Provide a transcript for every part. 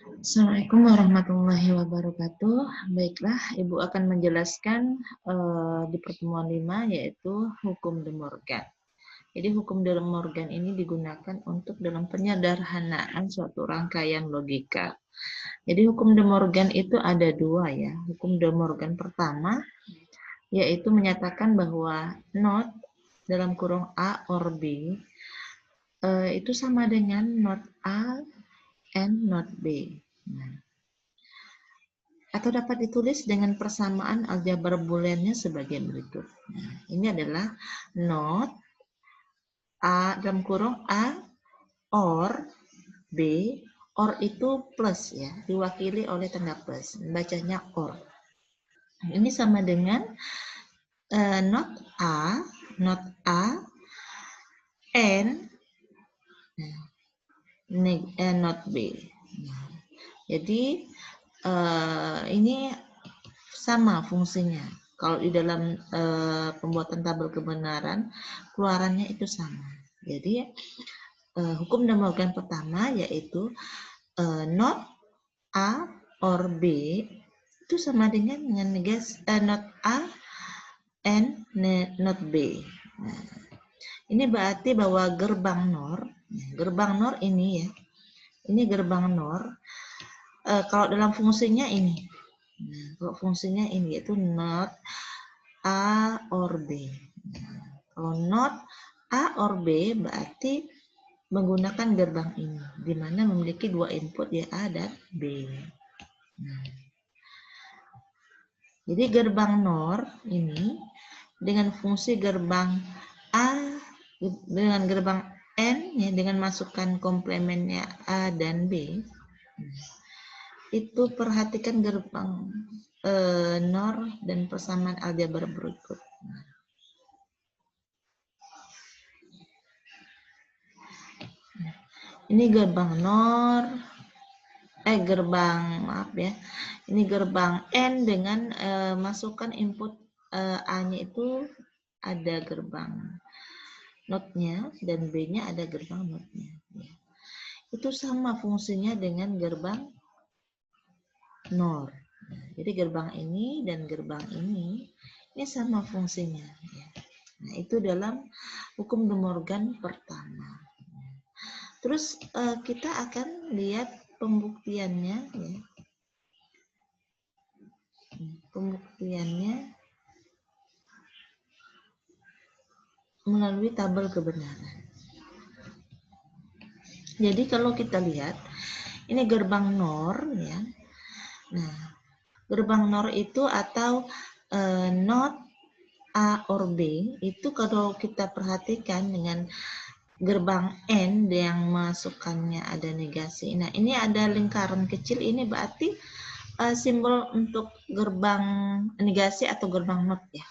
Assalamualaikum warahmatullahi wabarakatuh. Baiklah, Ibu akan menjelaskan di pertemuan 5 yaitu hukum De Morgan. Jadi hukum De Morgan ini digunakan untuk dalam penyederhanaan suatu rangkaian logika. Jadi hukum De Morgan itu ada dua ya. Hukum De Morgan pertama yaitu menyatakan bahwa not dalam kurung A or B itu sama dengan not A and not B. Nah, atau dapat ditulis dengan persamaan aljabar booleannya sebagai berikut. Nah, ini adalah not A dalam kurung A or B, or itu plus ya, diwakili oleh tanda plus, bacanya or. Ini sama dengan not A and not B. Nah, jadi ini sama fungsinya. Kalau di dalam pembuatan tabel kebenaran, keluarannya itu sama. Jadi hukum De Morgan pertama yaitu not A or B itu sama dengan negasi not A and not B. Nah, ini berarti bahwa gerbang NOR ini ya, ini gerbang NOR kalau dalam fungsinya ini. Nah, kalau fungsinya ini yaitu not A or B. Nah, kalau not A or B berarti menggunakan gerbang ini, di mana memiliki dua input ya A dan B. Nah, jadi gerbang NOR ini dengan fungsi gerbang A dengan gerbang N ya, dengan masukkan komplemennya A dan B. Itu perhatikan gerbang NOR dan persamaan aljabar berikut. Ini gerbang NOR, ini gerbang N dengan masukkan input A-nya itu ada gerbang notnya dan B-nya ada gerbang notnya. Ya. Itu sama fungsinya dengan gerbang NOR. Jadi gerbang ini dan gerbang ini sama fungsinya. Ya. Nah, itu dalam hukum De Morgan pertama. Terus kita akan lihat pembuktiannya. Ya. Pembuktiannya melalui tabel kebenaran. Jadi kalau kita lihat, ini gerbang NOR ya. Nah, gerbang NOR itu atau not A or B itu kalau kita perhatikan dengan gerbang N yang masukannya ada negasi. Nah, ini ada lingkaran kecil, ini berarti simbol untuk gerbang negasi atau gerbang not ya.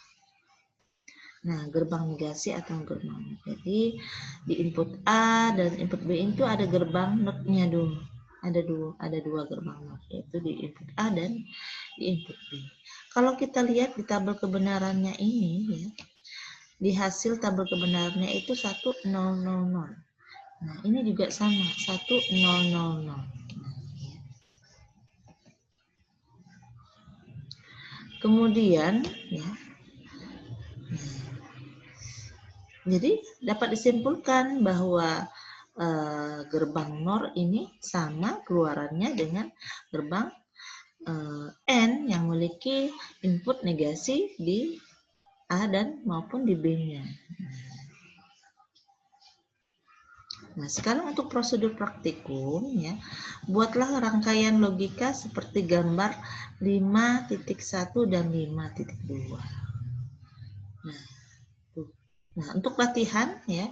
Nah, gerbang negasi atau gerbang not. Jadi di input A dan input B itu ada gerbang notnya dulu. Ada dua gerbang not, yaitu di input A dan di input B. Kalau kita lihat di tabel kebenarannya ini ya, di hasil tabel kebenarannya itu 1000. Nah, ini juga sama 1000. Kemudian ya. Jadi dapat disimpulkan bahwa gerbang NOR ini sama keluarannya dengan gerbang N yang memiliki input negasi di A dan maupun di B-nya. Nah, sekarang untuk prosedur praktikum ya, buatlah rangkaian logika seperti gambar 5.1 dan 5.2. Nah, untuk latihan ya.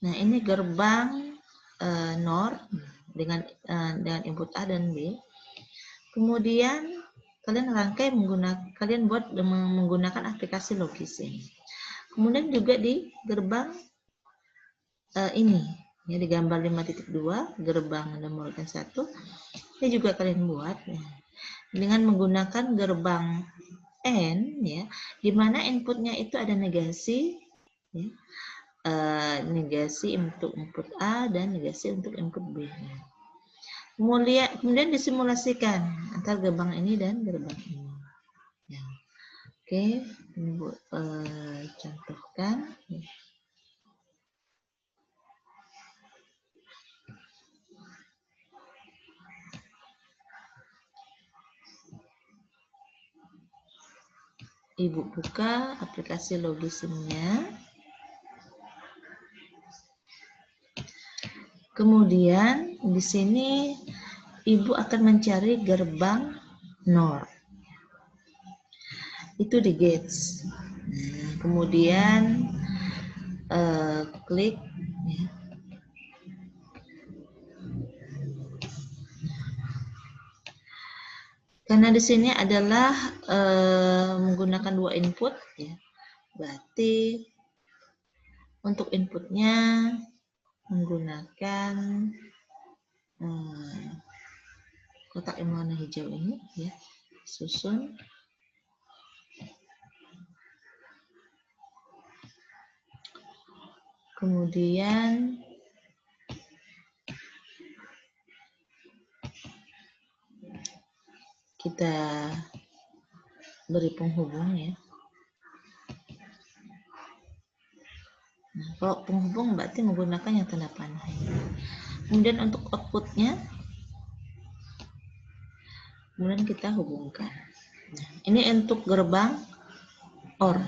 Nah, ini gerbang NOR dengan input A dan B. Kemudian kalian buat menggunakan aplikasi logis ini. Kemudian juga di gerbang ini ya, di gambar 5.2 gerbang De Morgan 1 ini juga kalian buat ya, dengan menggunakan gerbang N ya, di mana inputnya itu ada negasi ya, negasi untuk input A dan negasi untuk input B. Kemudian disimulasikan antara gerbang ini dan gerbang ini. Ya. Oke, Ibu contohkan. Ibu buka aplikasi Logisimnya. Kemudian di sini Ibu akan mencari gerbang NOR. Itu di gates. Nah, kemudian klik ya. Karena di sini adalah menggunakan 2 input ya. Berarti untuk inputnya menggunakan kotak yang warna hijau ini ya. Susun. Kemudian kita beri penghubung ya. Nah, kalau penghubung berarti menggunakan yang tanda panah. Kemudian untuk outputnya, kemudian kita hubungkan. Nah, ini untuk gerbang OR,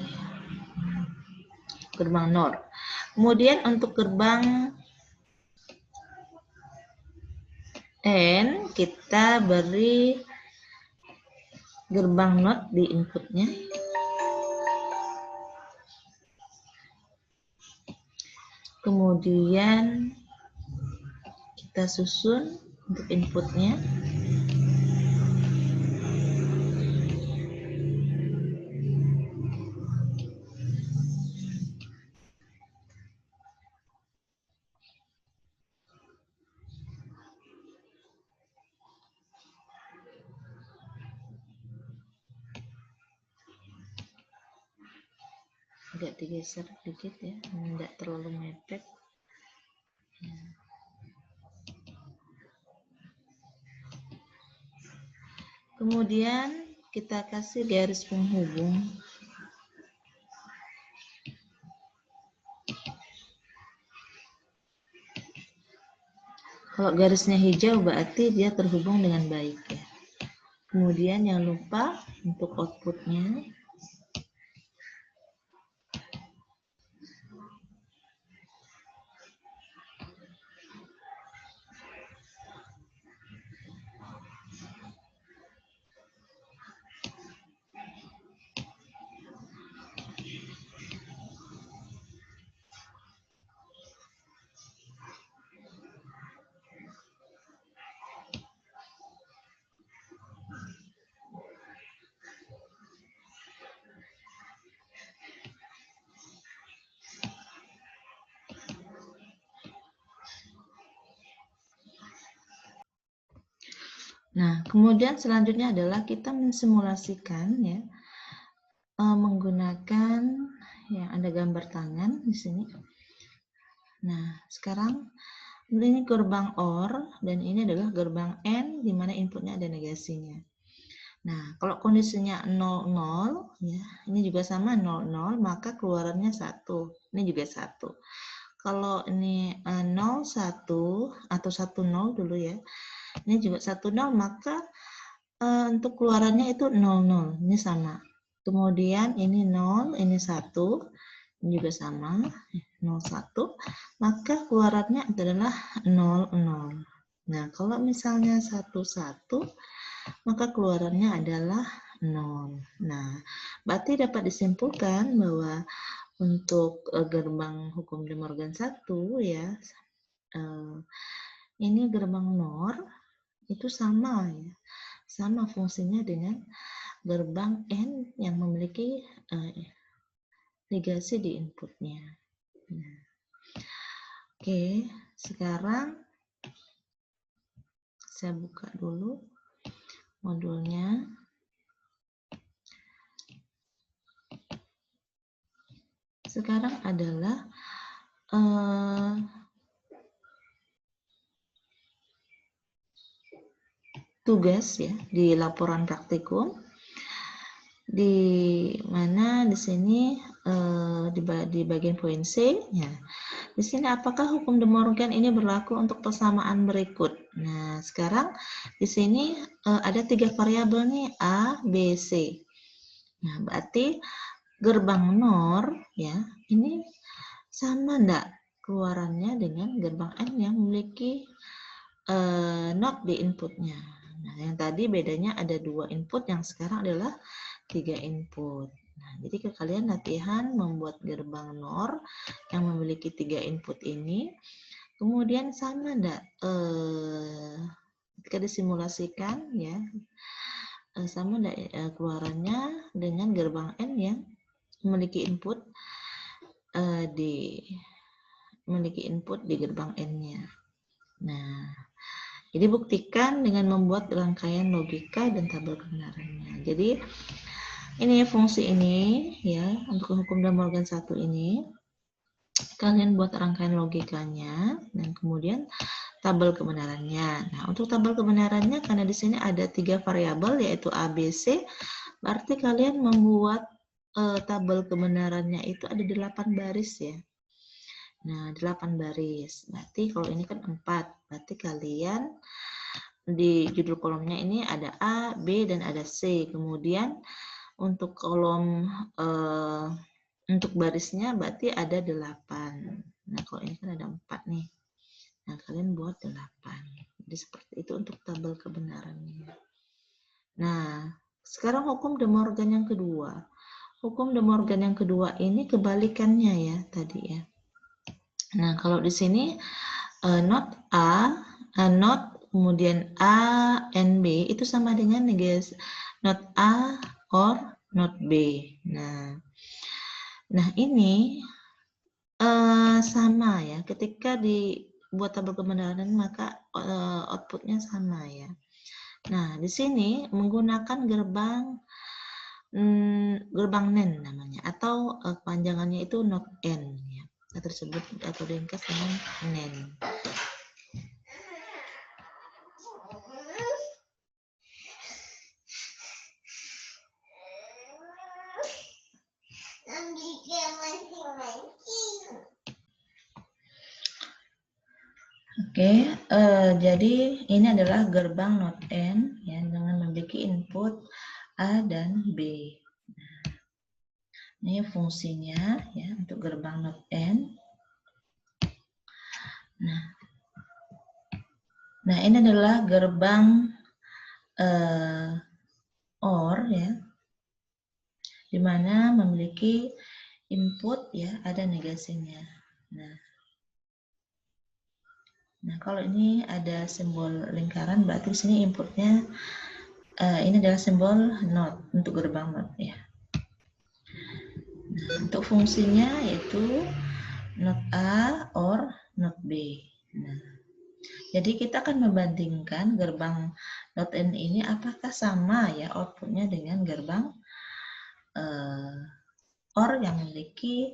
gerbang NOR. Kemudian untuk gerbang N, kita beri gerbang NOT di inputnya. Kemudian kita susun untuk inputnya. Agak digeser sedikit ya, tidak terlalu mepet. Kemudian kita kasih garis penghubung. Kalau garisnya hijau berarti dia terhubung dengan baik ya. Kemudian jangan lupa untuk outputnya. Nah, kemudian selanjutnya adalah kita mensimulasikan ya menggunakan yang ada gambar tangan di sini. Nah, sekarang ini gerbang OR dan ini adalah gerbang N di mana inputnya ada negasinya. Nah, kalau kondisinya 00 ya, ini juga sama 00, maka keluarannya 1. Ini juga 1. Kalau ini 01 atau 10 dulu ya. Ini juga 10, maka untuk keluarannya itu 00. Ini sama. Kemudian ini 0, ini 1. Ini juga sama, 01. Maka keluarannya adalah 00. Nah, kalau misalnya 11, maka keluarannya adalah 0. Nah, berarti dapat disimpulkan bahwa untuk gerbang hukum De Morgan 1 ya, ini gerbang NOR itu sama ya, sama fungsinya dengan gerbang N yang memiliki negasi di inputnya. Nah, oke, sekarang saya buka dulu modulnya. Sekarang adalah tugas ya di laporan praktikum, di mana di sini di bagian poin C ya. Di sini apakah hukum De Morgan ini berlaku untuk persamaan berikut? Nah, sekarang di sini ada 3 variabel nih A, B, C. Nah, berarti gerbang NOR ya, ini sama enggak keluarannya dengan gerbang N yang memiliki not di inputnya. Nah, yang tadi bedanya ada 2 input, yang sekarang adalah 3 input. Nah, jadi kalian latihan membuat gerbang NOR yang memiliki 3 input ini, kemudian sama enggak ketika disimulasikan ya, sama enggak keluarannya dengan gerbang N yang memiliki input di gerbang N-nya. Nah, jadi buktikan dengan membuat rangkaian logika dan tabel kebenarannya. Jadi ini fungsi ini ya, untuk hukum De Morgan 1 ini kalian buat rangkaian logikanya dan kemudian tabel kebenarannya. Nah, untuk tabel kebenarannya karena di sini ada 3 variabel yaitu A, B, C, berarti kalian membuat tabel kebenarannya itu ada 8 baris ya. Nah, 8 baris. Berarti kalau ini kan 4. Berarti kalian di judul kolomnya ini ada A, B, dan ada C. Kemudian untuk kolom untuk barisnya berarti ada 8. Nah, kalau ini kan ada 4 nih. Nah, kalian buat 8. Jadi seperti itu untuk tabel kebenarannya. Nah, sekarang hukum De Morgan yang kedua. Hukum De Morgan yang kedua ini kebalikannya ya tadi ya. Nah, kalau di sini not A, not kemudian A and B itu sama dengan nih guys, not A or not B. Nah ini sama ya. Ketika dibuat tabel kebenaran maka outputnya sama ya. Nah di sini menggunakan gerbang NAND namanya, atau kepanjangannya itu not N ya. Tersebut atau ringkas dengan NAND. Oke, jadi ini adalah gerbang not N ya, dengan memiliki input A dan B. Ini fungsinya ya untuk gerbang not N. Nah ini adalah gerbang OR ya, di mana memiliki input ya ada negasinya. Nah kalau ini ada simbol lingkaran berarti di sini inputnya ini adalah simbol not untuk gerbang not ya. Nah, untuk fungsinya yaitu not A or not B. Nah, jadi kita akan membandingkan gerbang not N ini apakah sama ya outputnya dengan gerbang OR yang memiliki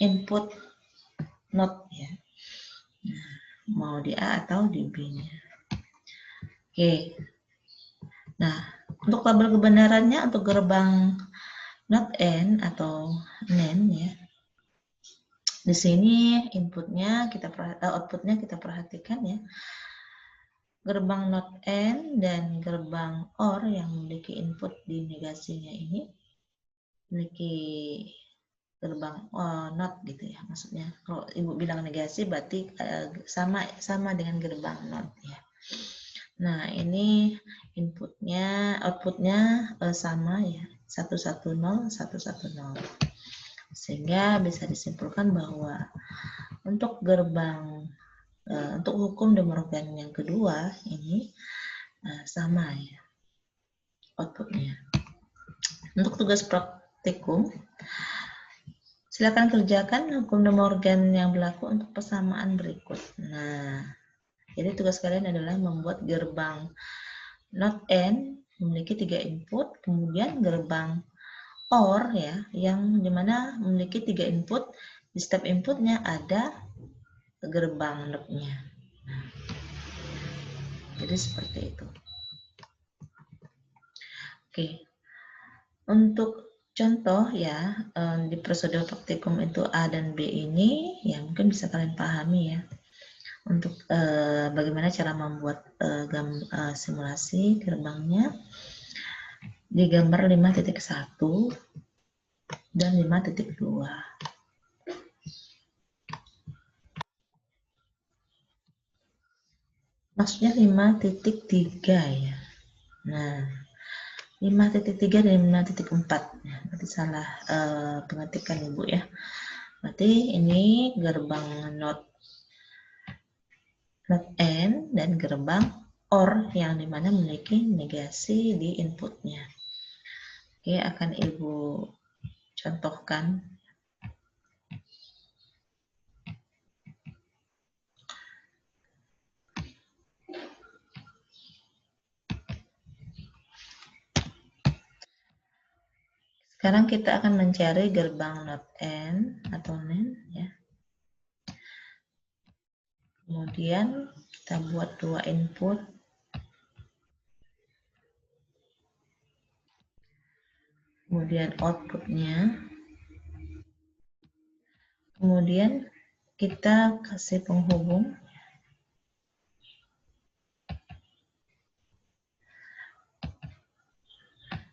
input not ya. Nah, mau di A atau di B-nya. Oke. Nah, untuk tabel kebenarannya untuk gerbang not N atau NAND ya. Di sini outputnya kita perhatikan ya. Gerbang not N dan gerbang OR yang memiliki input di negasinya ini memiliki gerbang not gitu ya, maksudnya kalau ibu bilang negasi berarti sama dengan gerbang not ya. Nah ini outputnya sama ya, 110 110, sehingga bisa disimpulkan bahwa untuk gerbang untuk hukum De Morgan yang kedua ini sama ya outputnya. Untuk tugas praktikum, silakan kerjakan hukum De Morgan yang berlaku untuk persamaan berikut. Nah, jadi tugas kalian adalah membuat gerbang not N memiliki 3 input, kemudian gerbang OR ya, yang dimana memiliki 3 input, di setiap inputnya ada gerbang not-nya. Jadi seperti itu. Oke. Untuk contoh ya, di prosedur praktikum itu A dan B ini, ya mungkin bisa kalian pahami ya. Untuk bagaimana cara membuat simulasi gerbangnya di gambar 5.1 dan 5.2. Maksudnya 5.3 ya. Nah, 5.3 dan 5.4. Berarti salah pengetikan Ibu ya. Berarti ini gerbang not N dan gerbang OR yang dimana memiliki negasi di inputnya. Oke, akan Ibu contohkan. Sekarang kita akan mencari gerbang not N atau NEN ya. Kemudian kita buat 2 input. Kemudian outputnya. Kemudian kita kasih penghubung.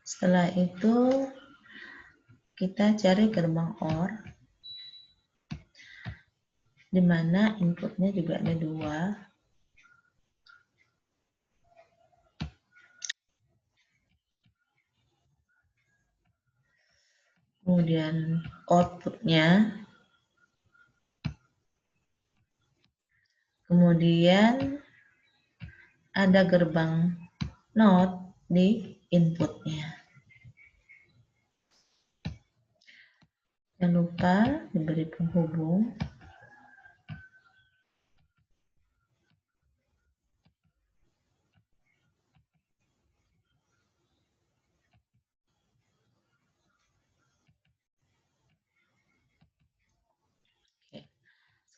Setelah itu kita cari gerbang OR, di mana inputnya juga ada 2. Kemudian outputnya. Kemudian ada gerbang NOT di inputnya. Jangan lupa diberi penghubung.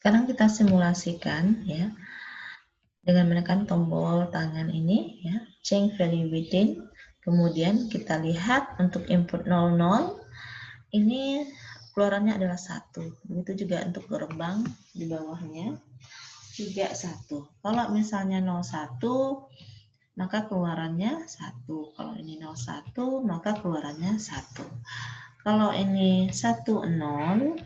Sekarang kita simulasikan ya dengan menekan tombol tangan ini ya, change value within. Kemudian kita lihat untuk input 00 ini keluarannya adalah 1. Begitu juga untuk gerbang di bawahnya juga 1. Kalau misalnya 01 maka keluarannya 1. Kalau ini 01 maka keluarannya 1. Kalau ini 10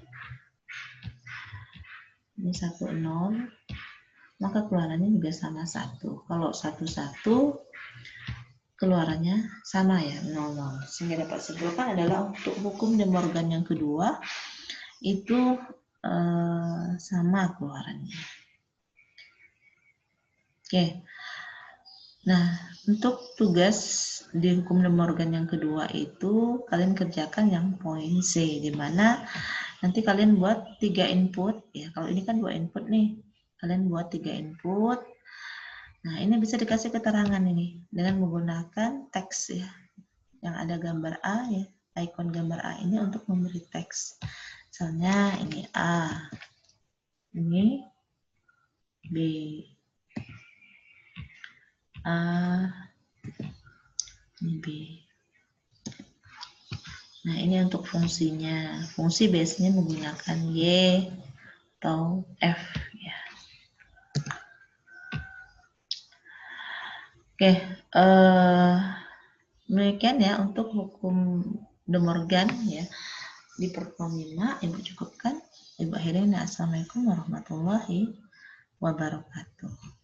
ini 10 maka keluarannya juga sama 1. Kalau 11 keluarannya sama ya 00. Sehingga dapat simpulkan adalah untuk hukum De Morgan yang kedua itu sama keluarannya. Oke. Nah, untuk tugas di hukum De Morgan yang kedua itu kalian kerjakan yang poin C, di mana nanti kalian buat 3 input ya. Kalau ini kan 2 input nih. Kalian buat 3 input. Nah, ini bisa dikasih keterangan ini dengan menggunakan teks ya. Yang ada gambar A ya, icon gambar A ini untuk memberi teks. Misalnya ini A, ini B, A, ini B. Nah, ini untuk fungsinya. Fungsi biasanya menggunakan Y atau F ya. Oke, demikian ya untuk hukum De Morgan ya. Di pertemuan 5, Ibu cukupkan. Ibu akhirnya, assalamualaikum warahmatullahi wabarakatuh.